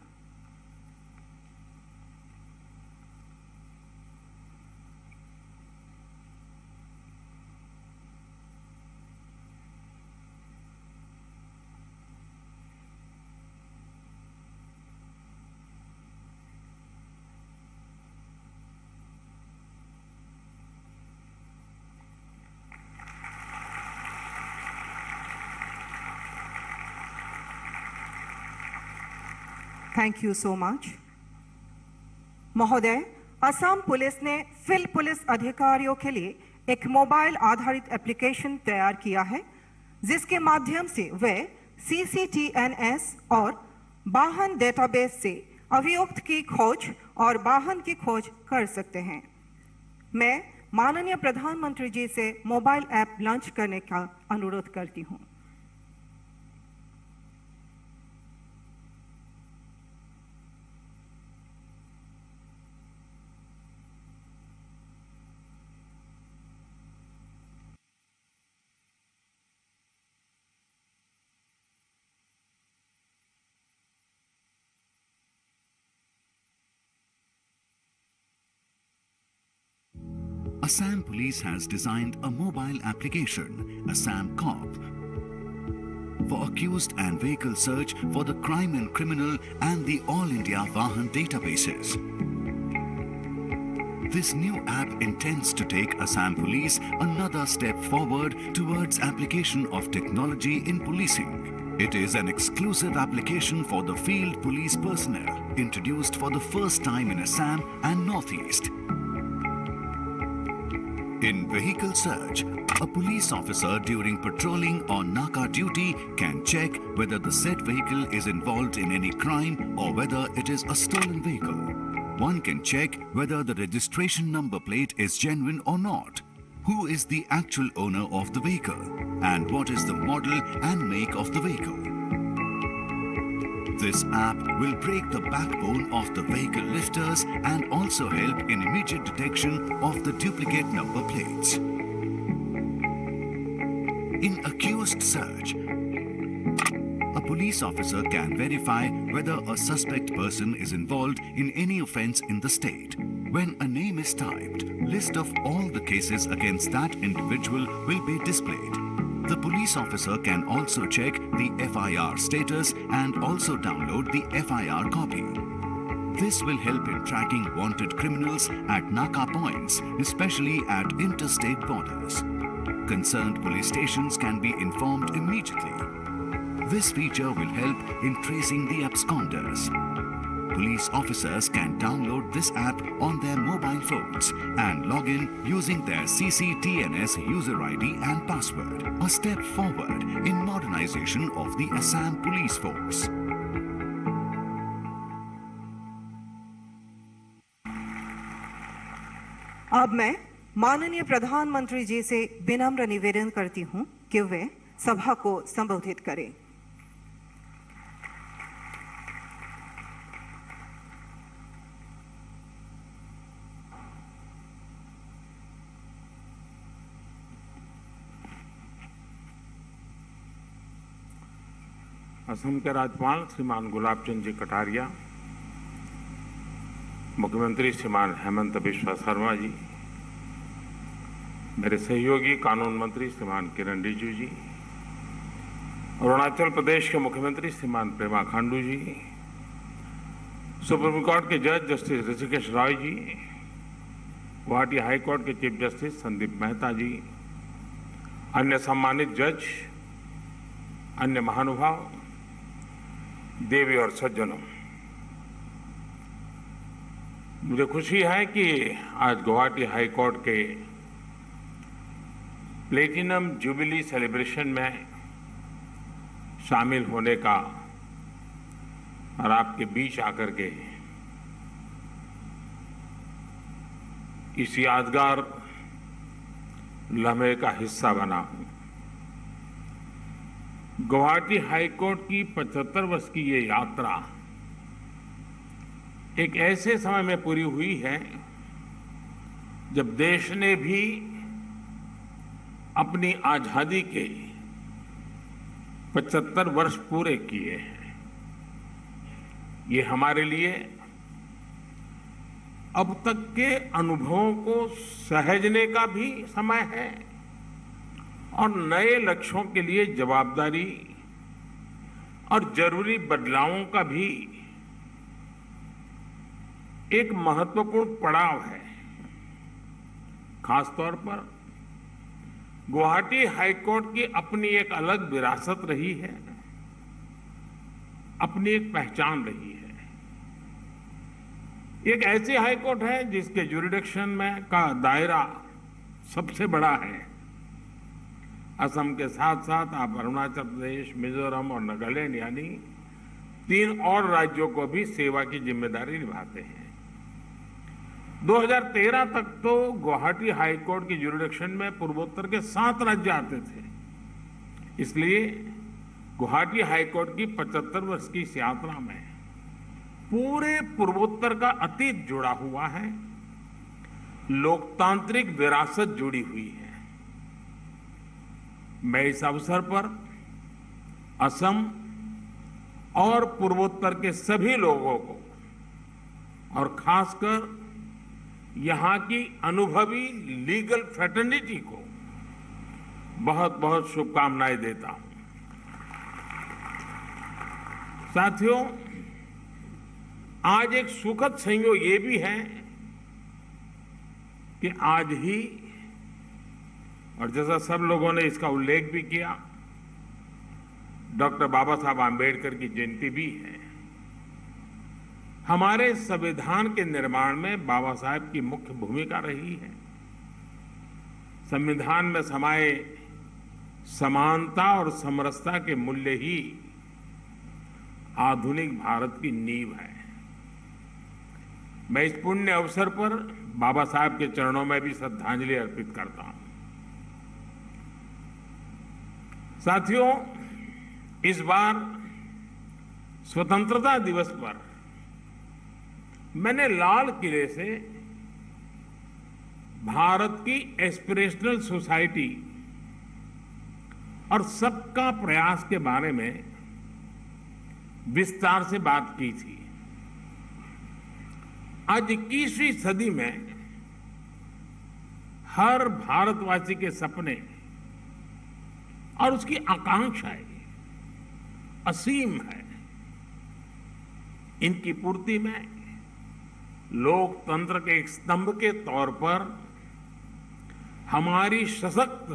Thank you so much. महोदय, Assam police ने field police अधिकारियों के लिए एक mobile आधारित application तैयार किया है जिसके माध्यम से वे CCTNS और वाहन डेटाबेस से अभियुक्त की खोज और वाहन की खोज कर सकते हैं। मैं माननीय प्रधानमंत्री जी से मोबाइल ऐप लॉन्च करने का अनुरोध करती हूं। Assam Police has designed a mobile application, Assam Cop, for accused and vehicle search for the crime and criminal and the All India Vahan databases. This new app intends to take Assam Police another step forward towards application of technology in policing. It is an exclusive application for the field police personnel, introduced for the first time in Assam and Northeast. In vehicle search, a police officer during patrolling or Naka duty can check whether the said vehicle is involved in any crime or whether it is a stolen vehicle. One can check whether the registration number plate is genuine or not, who is the actual owner of the vehicle, and what is the model and make of the vehicle. This app will break the backbone of the vehicle lifters and also help in immediate detection of the duplicate number plates. In accused search, a police officer can verify whether a suspect person is involved in any offense in the state. When a name is typed, list of all the cases against that individual will be displayed. The police officer can also check the FIR status and also download the FIR copy. This will help in tracking wanted criminals at Naka points, especially at interstate borders. Concerned police stations can be informed immediately. This feature will help in tracing the absconders. Police officers can download this app on their mobile phones and log in using their CCTNS user ID and password. A step forward in modernization of the Assam Police Force. अब मैं माननीय प्रधानमंत्री जी से विनम्र निवेदन करती हूं कि वे सभा को संबोधित करें। असम के राज्यपाल श्रीमान गुलाब चंद जी कटारिया, मुख्यमंत्री श्रीमान हेमंत बिश्वा शर्मा जी, मेरे सहयोगी कानून मंत्री श्रीमान किरण रिजिजू जी, अरुणाचल प्रदेश के मुख्यमंत्री श्रीमान पेमा खांडू जी, सुप्रीम कोर्ट के जज जस्टिस ऋषिकेश रॉय जी, गुवाहाटी हाई कोर्ट के चीफ जस्टिस संदीप मेहता जी, अन्य सम्मानित जज, अन्य महानुभाव, देवी और सज्जनों, मुझे खुशी है कि आज गुवाहाटी हाई कोर्ट के प्लेटिनम जुबिली सेलिब्रेशन में शामिल होने का और आपके बीच आकर के इस यादगार लम्हे का हिस्सा बना हूं। गुवाहाटी हाई कोर्ट की 75 वर्ष की ये यात्रा एक ऐसे समय में पूरी हुई है जब देश ने भी अपनी आजादी के 75 वर्ष पूरे किए हैं। ये हमारे लिए अब तक के अनुभवों को सहेजने का भी समय है और नए लक्ष्यों के लिए जवाबदारी और जरूरी बदलावों का भी एक महत्वपूर्ण पड़ाव है। खासतौर पर गुवाहाटी हाई कोर्ट की अपनी एक अलग विरासत रही है, अपनी एक पहचान रही है। एक ऐसी हाई कोर्ट है जिसके ज्यूरिडिक्शन में का दायरा सबसे बड़ा है असम के साथ साथ आप अरुणाचल प्रदेश, मिजोरम और नागालैंड यानी 3 और राज्यों को भी सेवा की जिम्मेदारी निभाते हैं। 2013 तक तो गुवाहाटी हाई कोर्ट की ज्यूरिडिक्शन में पूर्वोत्तर के 7 राज्य आते थे। इसलिए गुवाहाटी हाई कोर्ट की 75 वर्ष की इस यात्रा में पूरे पूर्वोत्तर का अतीत जुड़ा हुआ है, लोकतांत्रिक विरासत जुड़ी हुई है। मैं इस अवसर पर असम और पूर्वोत्तर के सभी लोगों को और खासकर यहां की अनुभवी लीगल फ्रेटर्निटी को बहुत बहुत शुभकामनाएं देता हूं। साथियों, आज एक सुखद संयोग ये भी है कि आज ही, और जैसा सब लोगों ने इसका उल्लेख भी किया, डॉक्टर बाबा साहब आम्बेडकर की जयंती भी है। हमारे संविधान के निर्माण में बाबा साहब की मुख्य भूमिका रही है। संविधान में समाये समानता और समरसता के मूल्य ही आधुनिक भारत की नींव है। मैं इस पुण्य अवसर पर बाबा साहब के चरणों में भी श्रद्धांजलि अर्पित करता हूं। साथियों, इस बार स्वतंत्रता दिवस पर मैंने लाल किले से भारत की एस्पिरेशनल सोसाइटी और सबका प्रयास के बारे में विस्तार से बात की थी। आज 21वीं सदी में हर भारतवासी के सपने और उसकी आकांक्षाएं असीम है। इनकी पूर्ति में लोकतंत्र के एक स्तंभ के तौर पर हमारी सशक्त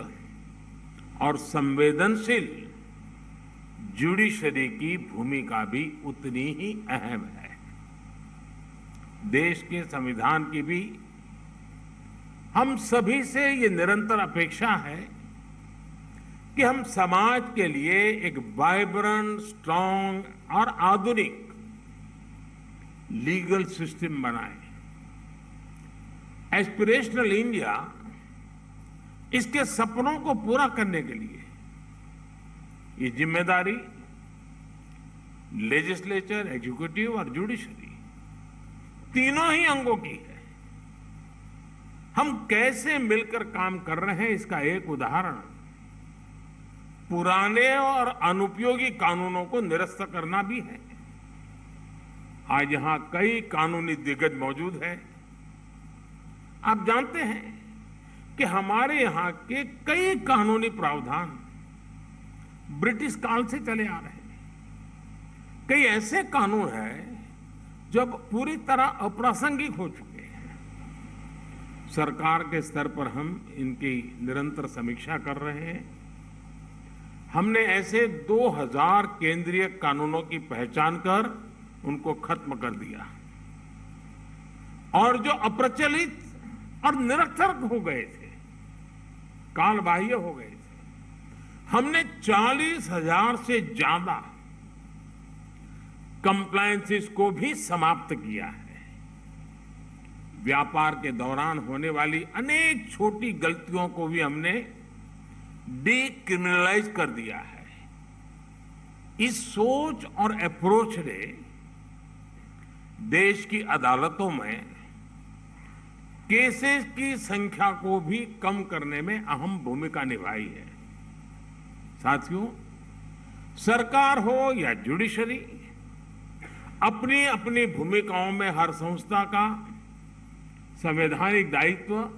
और संवेदनशील जुडिशरी की भूमिका भी उतनी ही अहम है। देश के संविधान की भी हम सभी से ये निरंतर अपेक्षा है कि हम समाज के लिए एक वाइब्रेंट, स्ट्रांग और आधुनिक लीगल सिस्टम बनाएं। एस्पिरेशनल इंडिया इसके सपनों को पूरा करने के लिए ये जिम्मेदारी लेजिस्लेचर, एग्जीक्यूटिव और जुडिशरी तीनों ही अंगों की है। हम कैसे मिलकर काम कर रहे हैं, इसका एक उदाहरण पुराने और अनुपयोगी कानूनों को निरस्त करना भी है। आज यहां कई कानूनी दिग्गज मौजूद हैं। आप जानते हैं कि हमारे यहां के कई कानूनी प्रावधान ब्रिटिश काल से चले आ रहे हैं। कई ऐसे कानून हैं जो अब पूरी तरह अप्रासंगिक हो चुके हैं। सरकार के स्तर पर हम इनकी निरंतर समीक्षा कर रहे हैं। हमने ऐसे 2000 केंद्रीय कानूनों की पहचान कर उनको खत्म कर दिया, और जो अप्रचलित और निरर्थक हो गए थे, कालबाह्य हो गए थे, हमने 40,000 से ज्यादा कंप्लायंसेस को भी समाप्त किया है। व्यापार के दौरान होने वाली अनेक छोटी गलतियों को भी हमने डीक्रिमिनलाइज कर दिया है। इस सोच और अप्रोच ने देश की अदालतों में केसेस की संख्या को भी कम करने में अहम भूमिका निभाई है। साथियों, सरकार हो या जुडिशरी, अपनी अपनी भूमिकाओं में हर संस्था का संवैधानिक दायित्व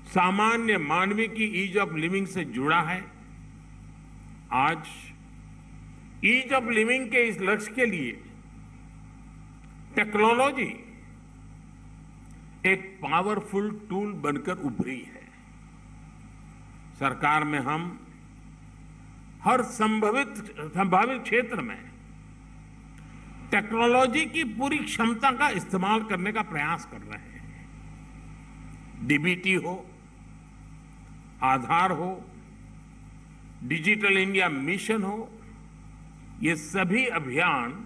सामान्य मानवीय की ईज ऑफ लिविंग से जुड़ा है। आज ईज ऑफ लिविंग के इस लक्ष्य के लिए टेक्नोलॉजी एक पावरफुल टूल बनकर उभरी है। सरकार में हम हर संभावित क्षेत्र में टेक्नोलॉजी की पूरी क्षमता का इस्तेमाल करने का प्रयास कर रहे हैं। डीबीटी हो, आधार हो, डिजिटल इंडिया मिशन हो, ये सभी अभियान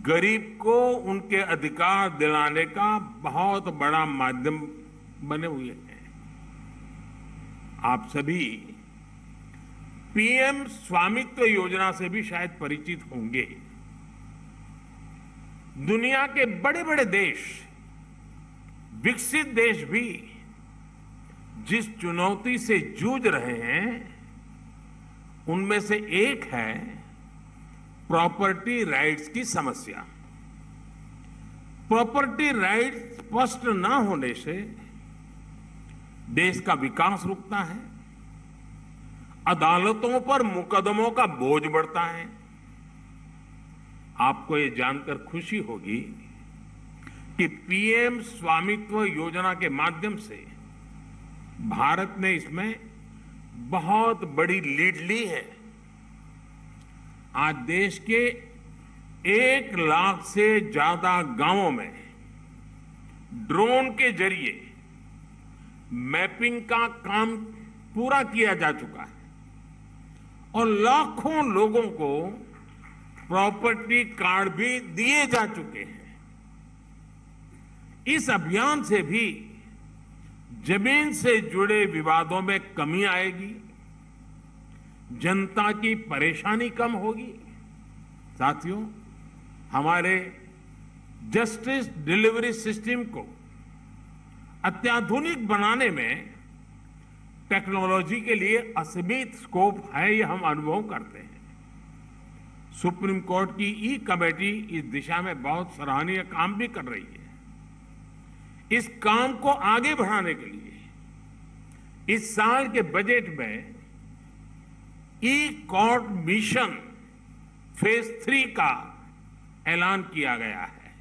गरीब को उनके अधिकार दिलाने का बहुत बड़ा माध्यम बने हुए हैं। आप सभी पीएम स्वामित्व योजना से भी शायद परिचित होंगे। दुनिया के बड़े बड़े देश, विकसित देश भी जिस चुनौती से जूझ रहे हैं उनमें से एक है प्रॉपर्टी राइट्स की समस्या। प्रॉपर्टी राइट्स स्पष्ट ना होने से देश का विकास रुकता है, अदालतों पर मुकदमों का बोझ बढ़ता है। आपको ये जानकर खुशी होगी कि पीएम स्वामित्व योजना के माध्यम से भारत ने इसमें बहुत बड़ी लीड ली है। आज देश के 1 लाख से ज्यादा गांवों में ड्रोन के जरिए मैपिंग का काम पूरा किया जा चुका है और लाखों लोगों को प्रॉपर्टी कार्ड भी दिए जा चुके हैं। इस अभियान से भी जमीन से जुड़े विवादों में कमी आएगी, जनता की परेशानी कम होगी। साथियों, हमारे जस्टिस डिलीवरी सिस्टम को अत्याधुनिक बनाने में टेक्नोलॉजी के लिए असीमित स्कोप है, यह हम अनुभव करते हैं। सुप्रीम कोर्ट की ई कमेटी इस दिशा में बहुत सराहनीय काम भी कर रही है। इस काम को आगे बढ़ाने के लिए इस साल के बजट में ई कोर्ट मिशन फेज 3 का ऐलान किया गया है।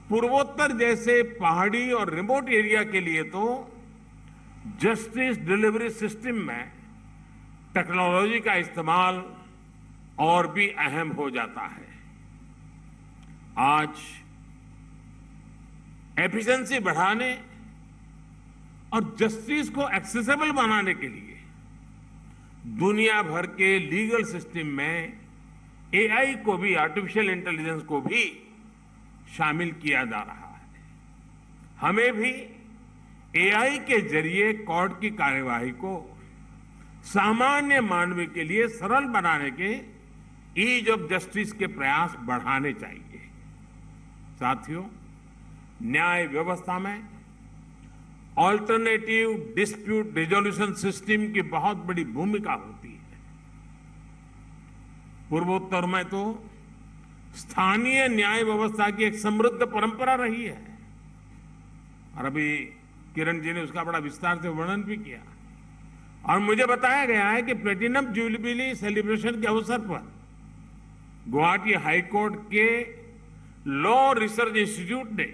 पूर्वोत्तर जैसे पहाड़ी और रिमोट एरिया के लिए तो जस्टिस डिलीवरी सिस्टम में टेक्नोलॉजी का इस्तेमाल और भी अहम हो जाता है। आज एफिशिएंसी बढ़ाने और जस्टिस को एक्सेसिबल बनाने के लिए दुनिया भर के लीगल सिस्टम में एआई को भी, आर्टिफिशियल इंटेलिजेंस को भी शामिल किया जा रहा है। हमें भी एआई के जरिए कोर्ट की कार्यवाही को सामान्य मानव के लिए सरल बनाने के ईज ऑफ जस्टिस के प्रयास बढ़ाने चाहिए। साथियों, न्याय व्यवस्था में ऑल्टरनेटिव डिस्प्यूट रिजोल्यूशन सिस्टम की बहुत बड़ी भूमिका होती है। पूर्वोत्तर में तो स्थानीय न्याय व्यवस्था की एक समृद्ध परंपरा रही है और अभी किरण जी ने उसका बड़ा विस्तार से वर्णन भी किया। और मुझे बताया गया है कि प्लेटिनम जुबिली सेलिब्रेशन के अवसर पर गुवाहाटी हाई कोर्ट के लॉ रिसर्च इंस्टीट्यूट ने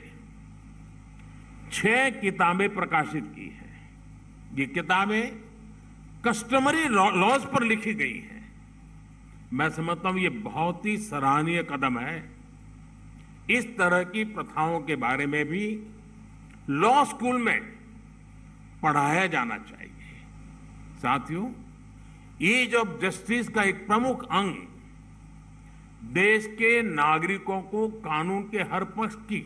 6 किताबें प्रकाशित की हैं। ये किताबें कस्टमरी लॉज पर लिखी गई हैं। मैं समझता हूं ये बहुत ही सराहनीय कदम है। इस तरह की प्रथाओं के बारे में भी लॉ स्कूल में पढ़ाया जाना चाहिए। साथियों, ईज ऑफ जस्टिस का एक प्रमुख अंग देश के नागरिकों को कानून के हर पक्ष की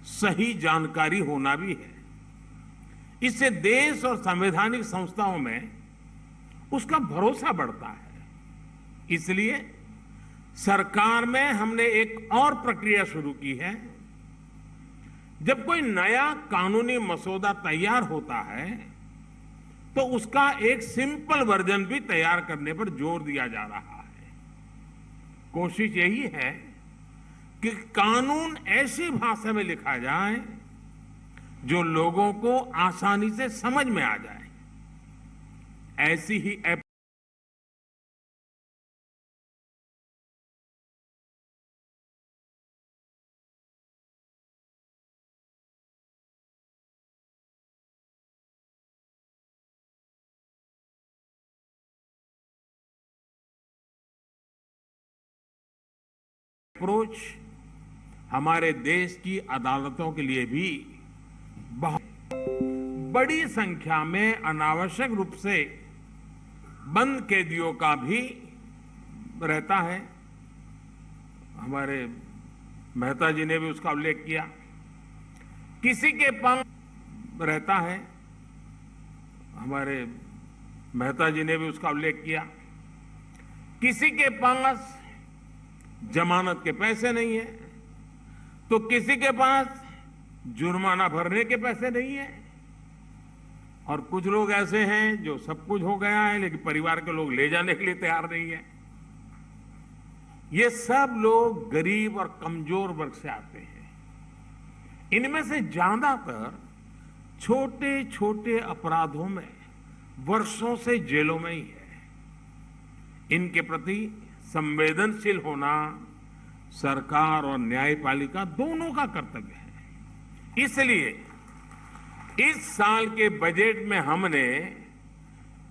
सही जानकारी होना भी है। इससे देश और संवैधानिक संस्थाओं में उसका भरोसा बढ़ता है। इसलिए सरकार में हमने एक और प्रक्रिया शुरू की है। जब कोई नया कानूनी मसौदा तैयार होता है तो उसका एक सिंपल वर्जन भी तैयार करने पर जोर दिया जा रहा है। कोशिश यही है कि कानून ऐसी भाषा में लिखा जाए जो लोगों को आसानी से समझ में आ जाए। ऐसी ही अप्रोच हमारे देश की अदालतों के लिए भी बहुत बड़ी संख्या में अनावश्यक रूप से बंद कैदियों का भी रहता है। हमारे मेहता जी ने भी उसका उल्लेख किया। किसी के पास रहता है, हमारे मेहता जी ने भी उसका उल्लेख किया, किसी के पास जमानत के पैसे नहीं है, तो किसी के पास जुर्माना भरने के पैसे नहीं है, और कुछ लोग ऐसे हैं जो सब कुछ हो गया है लेकिन परिवार के लोग ले जाने के लिए तैयार नहीं है। ये सब लोग गरीब और कमजोर वर्ग से आते हैं। इनमें से ज्यादातर छोटे छोटे अपराधों में वर्षों से जेलों में ही है। इनके प्रति संवेदनशील होना सरकार और न्यायपालिका दोनों का कर्तव्य है। इसलिए इस साल के बजट में हमने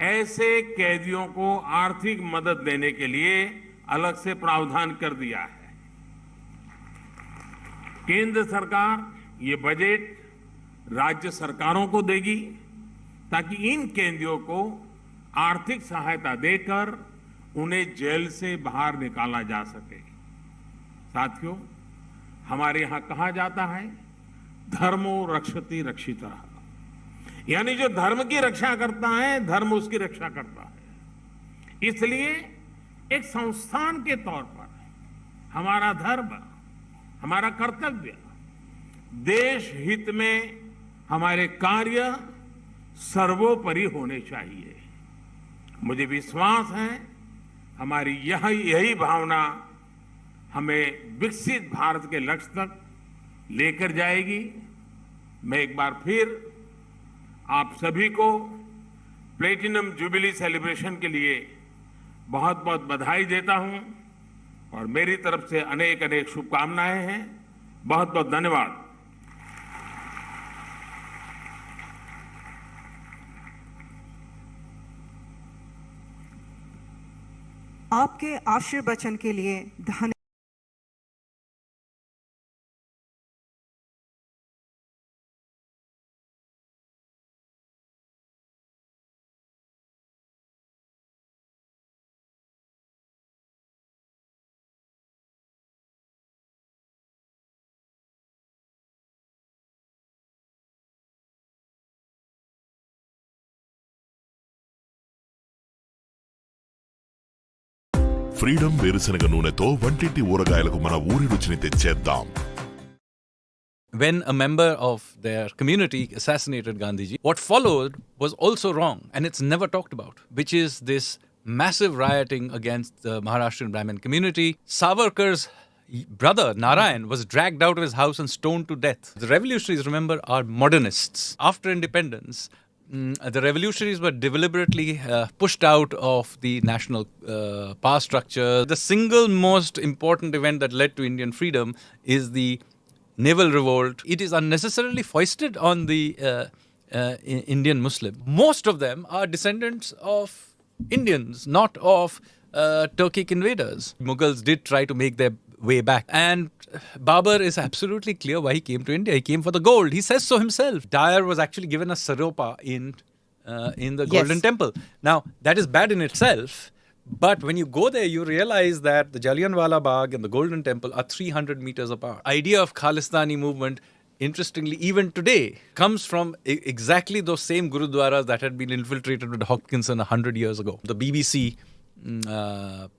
ऐसे कैदियों को आर्थिक मदद देने के लिए अलग से प्रावधान कर दिया है। केंद्र सरकार ये बजट राज्य सरकारों को देगी ताकि इन कैदियों को आर्थिक सहायता देकर उन्हें जेल से बाहर निकाला जा सके। साथियों, हमारे यहां कहा जाता है धर्मो रक्षति रक्षितः, यानी जो धर्म की रक्षा करता है धर्म उसकी रक्षा करता है। इसलिए एक संस्थान के तौर पर हमारा धर्म, हमारा कर्तव्य देश हित में हमारे कार्य सर्वोपरि होने चाहिए। मुझे विश्वास है हमारी यही भावना हमें विकसित भारत के लक्ष्य तक लेकर जाएगी। मैं एक बार फिर आप सभी को प्लेटिनम जुबिली सेलिब्रेशन के लिए बहुत बहुत बधाई देता हूं और मेरी तरफ से अनेक अनेक शुभकामनाएं हैं। बहुत बहुत धन्यवाद। आपके आशीर्वचन के लिए धन्यवाद। ఫ్రీడమ్ వేరుశనగ నూనెతో వంటింటి ఊరగాయలకు మన ఊరి రుచిని తెచ్చేద్దాం. When a member of their community assassinated Gandhiji, what followed was also wrong, and it's never talked about, which is this massive rioting against the Maharashtrian Brahmin community. Savarkar's brother, Narayan, was dragged out of his house and stoned to death. The revolutionaries, remember, are modernists. After independence, the revolutionaries were deliberately pushed out of the national power structure. The single most important event that led to Indian freedom is the naval revolt. It is unnecessarily foisted on the Indian Muslim. Most of them are descendants of Indians, not of Turkic invaders. Mughals did try to make their way back. And Babur is absolutely clear why he came to India. He came for the gold. He says so himself. Dyer was actually given a saropa in the Golden Temple. Now, that is bad in itself. But when you go there, you realize that the Jallianwala Bagh and the Golden Temple are 300 meters apart. Idea of Khalistani movement, interestingly, even today, comes from exactly those same Gurudwaras that had been infiltrated with Hopkinson 100 years ago. The BBC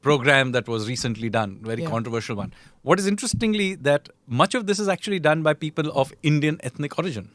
program that was recently done, very controversial one. What is interestingly that much of this is actually done by people of Indian ethnic origin.